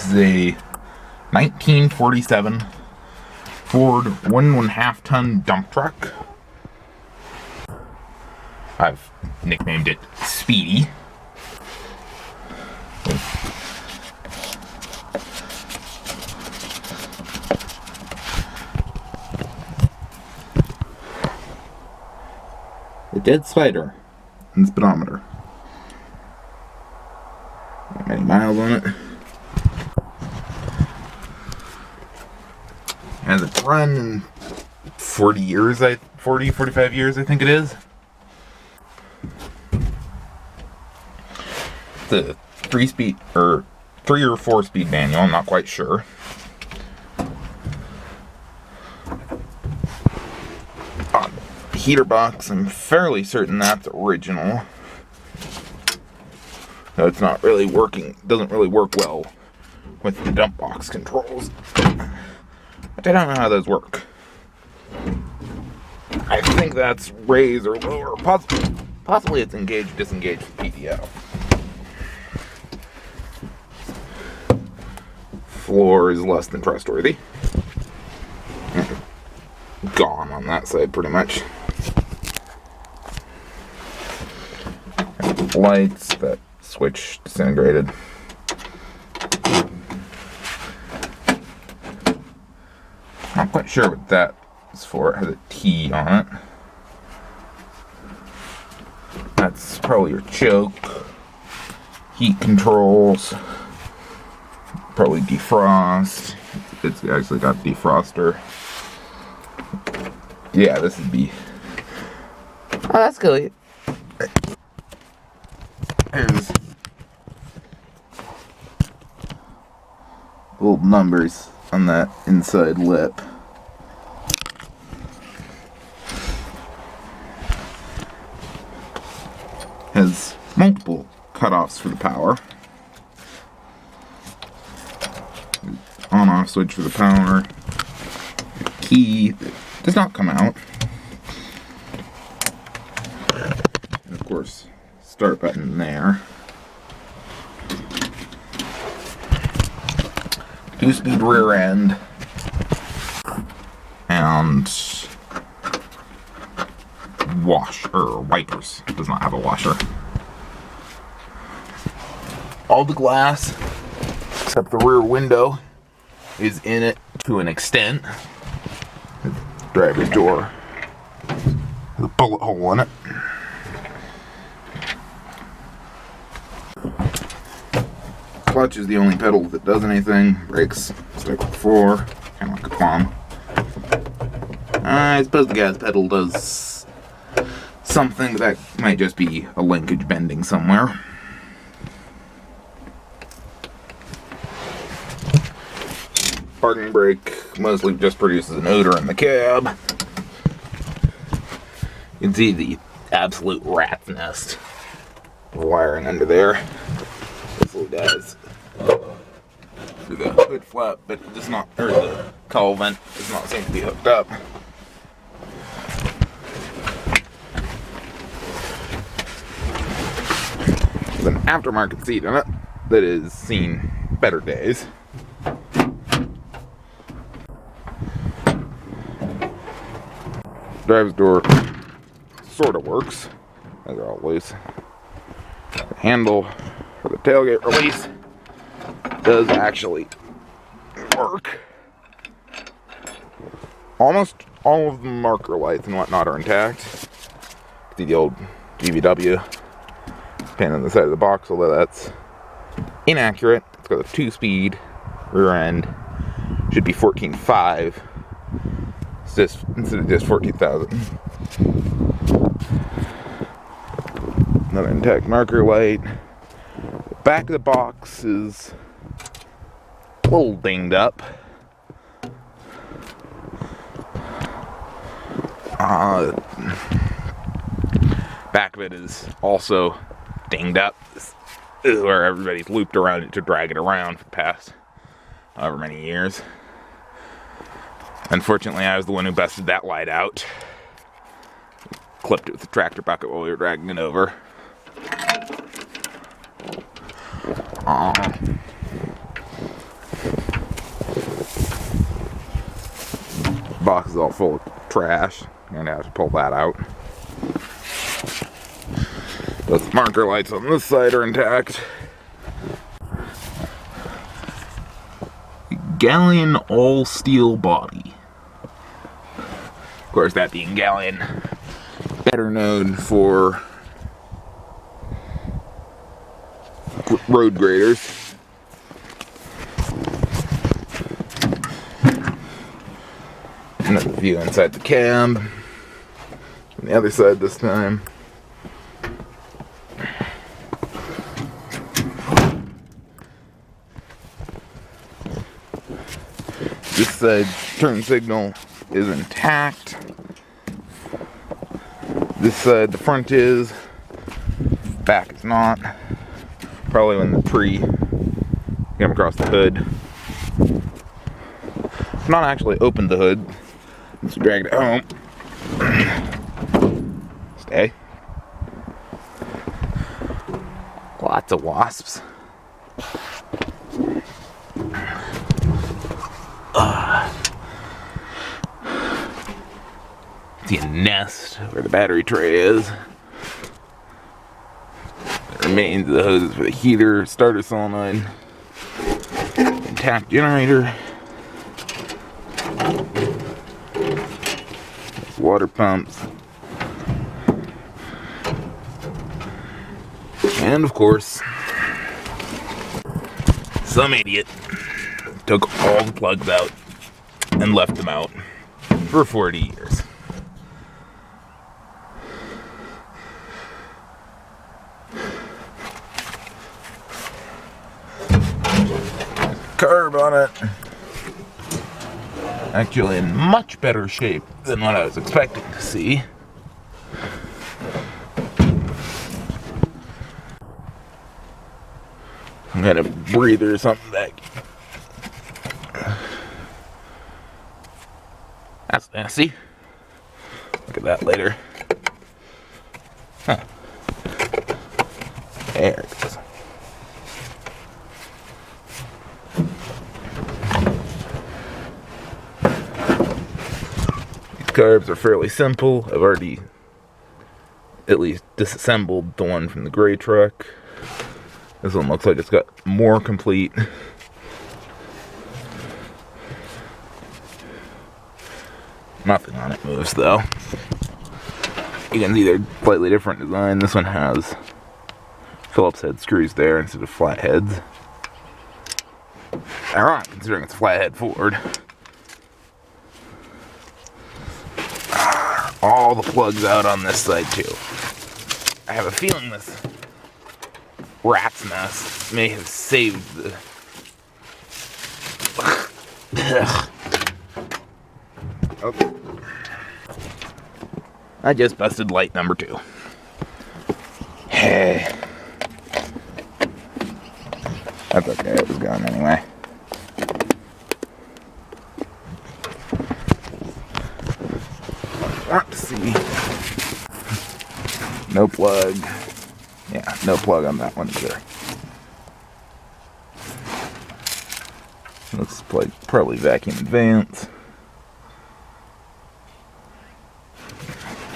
This is a 1947 Ford 1.5 ton dump truck. I've nicknamed it Speedy. The dead spider and speedometer. Not many miles on it. Hasn't run in 45 years, I think it is. It's a 3 or 4-speed manual, I'm not quite sure. Heater box, I'm fairly certain that's original. So it's not really working, doesn't really work well with the dump box controls. But I don't know how those work. I think that's raise or lower. Possibly it's engage, disengage with PTO. Floor is less than trustworthy. Gone on that side pretty much. Lights, that switch disintegrated. Not quite sure what that is for. It has a T on it. That's probably your choke. Heat controls. Probably defrost. It's actually got defroster. Yeah, this would be. Oh, that's good. There's old numbers on that inside lip. Has multiple cutoffs for the power. On-off switch for the power. The key that does not come out. And of course, start button there. 2-speed rear end. And wipers. It does not have a washer. All the glass, except the rear window, is in it to an extent. The driver's door has a bullet hole in it. Clutch is the only pedal that does anything. Brakes stuck with 4, kind of like a plum. I suppose the gas pedal does something, but that might just be a linkage bending somewhere. Parking brake mostly just produces an odor in the cab. You can see the absolute rat's nest of wiring under there. This little guy's through the hood flap, but it does not, or the cowl vent does not seem to be hooked up. There's an aftermarket seat on it that has seen better days. Driver's door sort of works, as are all loose. The handle for the tailgate release does actually work. Almost all of the marker lights and whatnot are intact. See the old GVW pin on the side of the box, although that's inaccurate. It's got a 2-speed rear end. Should be 14.5 instead of just 14,000. Another intact marker light. The back of the box is a little dinged up. Back of it is also dinged up. This is where everybody's looped around it to drag it around for the past however many years. Unfortunately, I was the one who busted that light out. Clipped it with the tractor bucket while we were dragging it over. box is all full of trash. I'm gonna have to pull that out. Both marker lights on this side are intact. Galleon all steel body. Of course, that being Galleon, better known for road graders. Another view inside the cab. On the other side this time. This side turn signal is intact. This side, the front is. Back it's not. Probably when the tree came across the hood. Not actually opened the hood. Just dragged it home. Stay. Lots of wasps. See a nest where the battery tray is. The remains of the hoses for the heater, starter solenoid, intact generator, water pumps, and of course, some idiot took all the plugs out and left them out for 40 years. Curb on it. Actually in much better shape than what I was expecting to see. I'm gonna breather or something back. That's nasty. Look at that later. Huh. There it goes. Carbs are fairly simple. I've already at least disassembled the one from the gray truck. This one looks like it's got more complete. Nothing on it moves though. You can see they're slightly different design. This one has Phillips head screws there instead of flat heads. Ironic considering it's a flathead Ford. All the plugs out on this side too. I have a feeling this rat's nest may have saved the... Okay. I just busted light number 2. Hey. That's okay, it was gone anyway. Want to see. No plug. Yeah, no plug on that one either. Looks like probably vacuum advance.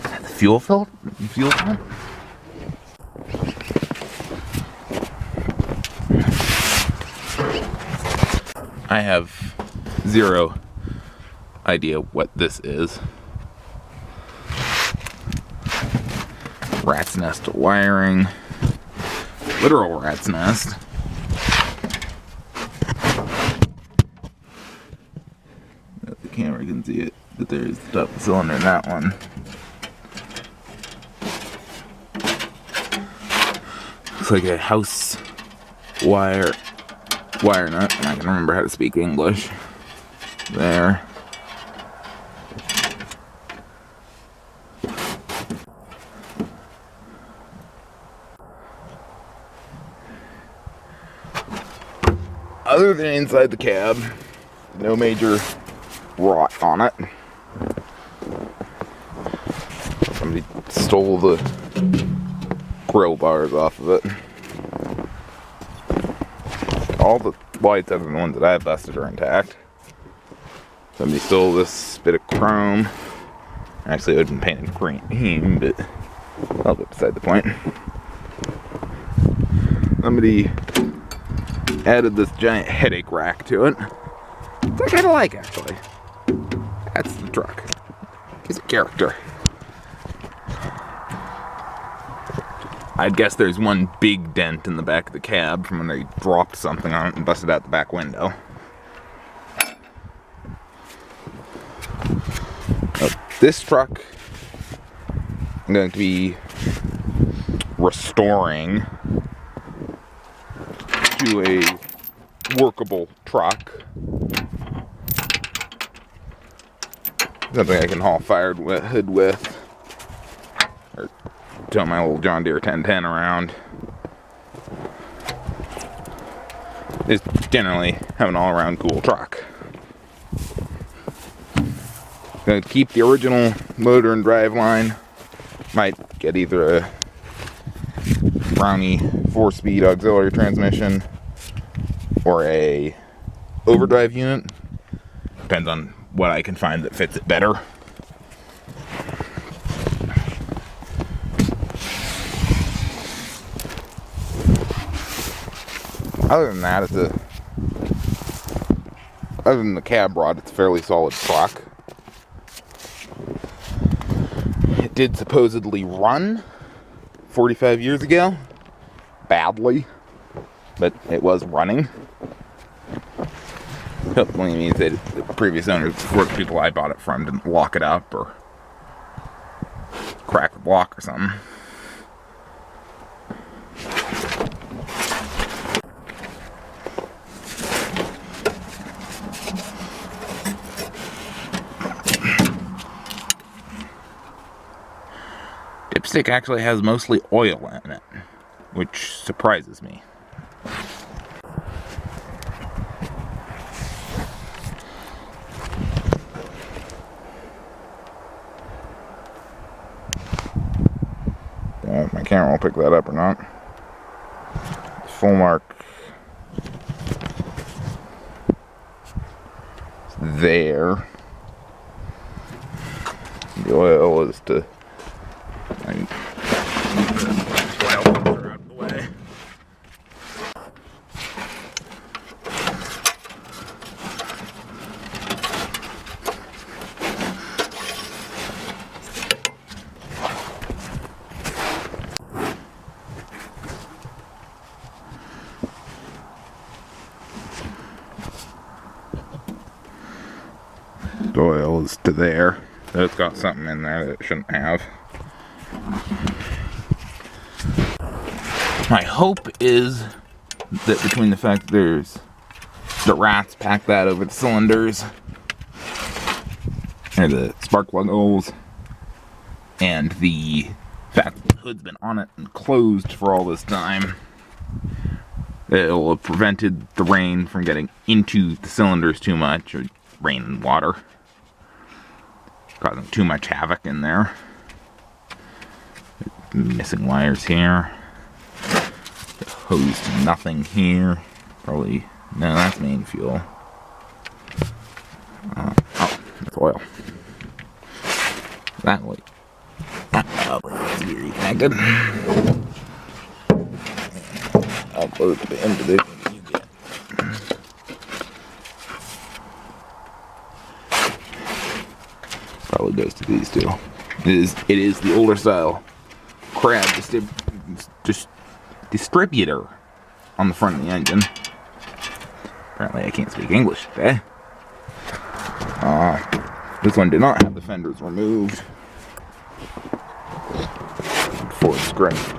The fuel filter? Fuel pump? I have zero idea what this is. Rat's nest wiring. Literal rat's nest. If the camera can see it, but there's the top of the cylinder in that one. Looks like a house wire nut, and I can remember how to speak English. There. Other than inside the cab, no major rot on it. Somebody stole the grill bars off of it. All the lights other than the ones that I have busted are intact. Somebody stole this bit of chrome. Actually, it would have been painted green, but I'll go beside the point. Somebody added this giant headache rack to it. Which I kind of like, actually. That's the truck. Gives it character. I'd guess there's one big dent in the back of the cab from when they dropped something on it and busted out the back window. This truck I'm going to be restoring to a workable truck. Something I can haul firewood with. Or tow my little John Deere 1010 around. Just generally have an all-around cool truck. Gonna keep the original motor and drive line. Might get either a Brownie 4-speed auxiliary transmission or a overdrive unit. Depends on what I can find that fits it better. Other than that, other than the cab rod, it's a fairly solid truck. It did supposedly run 45 years ago. Badly. But it was running. Hopefully means that the previous owners, before the people I bought it from, didn't lock it up or crack the block or something. Dipstick actually has mostly oil in it, which surprises me. Don't know if my camera will pick that up or not. Full mark there. The oil is to oil is to there. It's got something in there that it shouldn't have. My hope is that between the fact that there's the rats pack that over the cylinders, or the spark plug holes, and the fact that the hood's been on it and closed for all this time, it'll have prevented the rain from getting into the cylinders too much, or rain and water, causing too much havoc in there. Missing wires here. The hose to nothing here. Probably, no, that's main fuel. Oh, that's oil. That way. Probably needs to be reconnected. I'll close the end of it. Probably goes to these two. It is the older style crab distributor on the front of the engine. Apparently I can't speak English today. This one did not have the fenders removed before it's scraped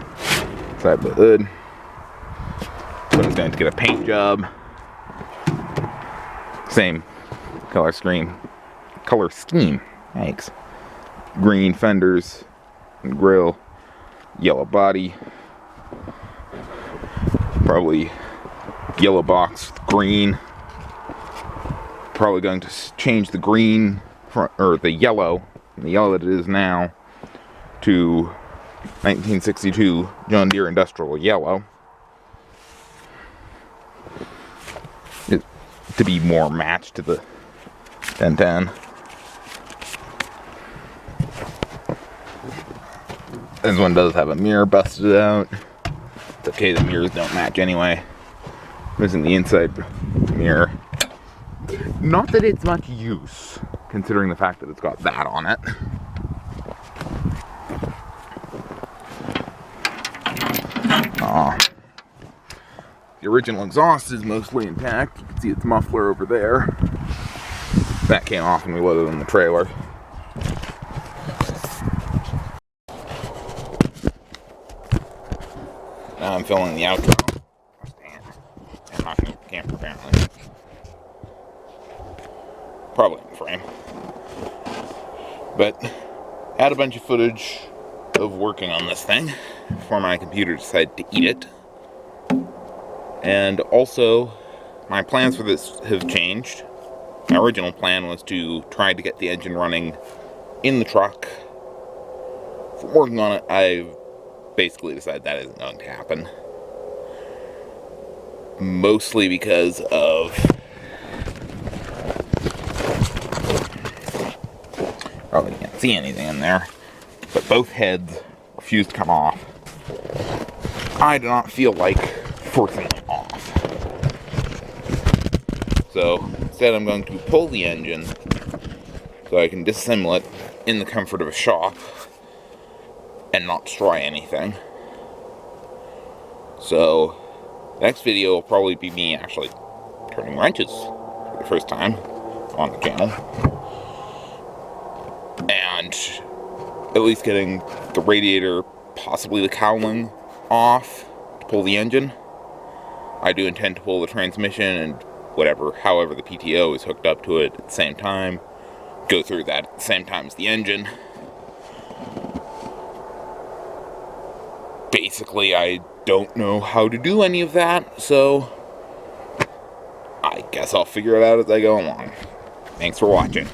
inside the hood. So I'm going to get a paint job. Same color scheme. Thanks. Green fenders and grille, yellow body, probably yellow box with green. Probably going to change the green or the yellow that it is now, to 1962 John Deere Industrial Yellow, to be more matched to the 1010. This one does have a mirror busted out. It's okay, the mirrors don't match anyway. Missing the inside mirror. Not that it's much use, considering the fact that it's got that on it. The original exhaust is mostly intact. You can see its muffler over there. That came off when we loaded it in the trailer. Now I'm filming the outro. I'm not going to the camera apparently. Probably in frame. But I had a bunch of footage of working on this thing before my computer decided to eat it. And also, my plans for this have changed. My original plan was to try to get the engine running in the truck. From working on it, I've basically decided that isn't going to happen. Mostly because of... probably can't see anything in there. But both heads refuse to come off. I do not feel like forcing them off. So instead I'm going to pull the engine so I can disassemble it in the comfort of a shop and not destroy anything. So the next video will probably be me actually turning wrenches for the first time on the channel. And at least getting the radiator, possibly the cowling, off to pull the engine. I do intend to pull the transmission and however the PTO is hooked up to it at the same time. Go through that at the same time as the engine. Basically, I don't know how to do any of that, so I guess I'll figure it out as I go along. Thanks for watching.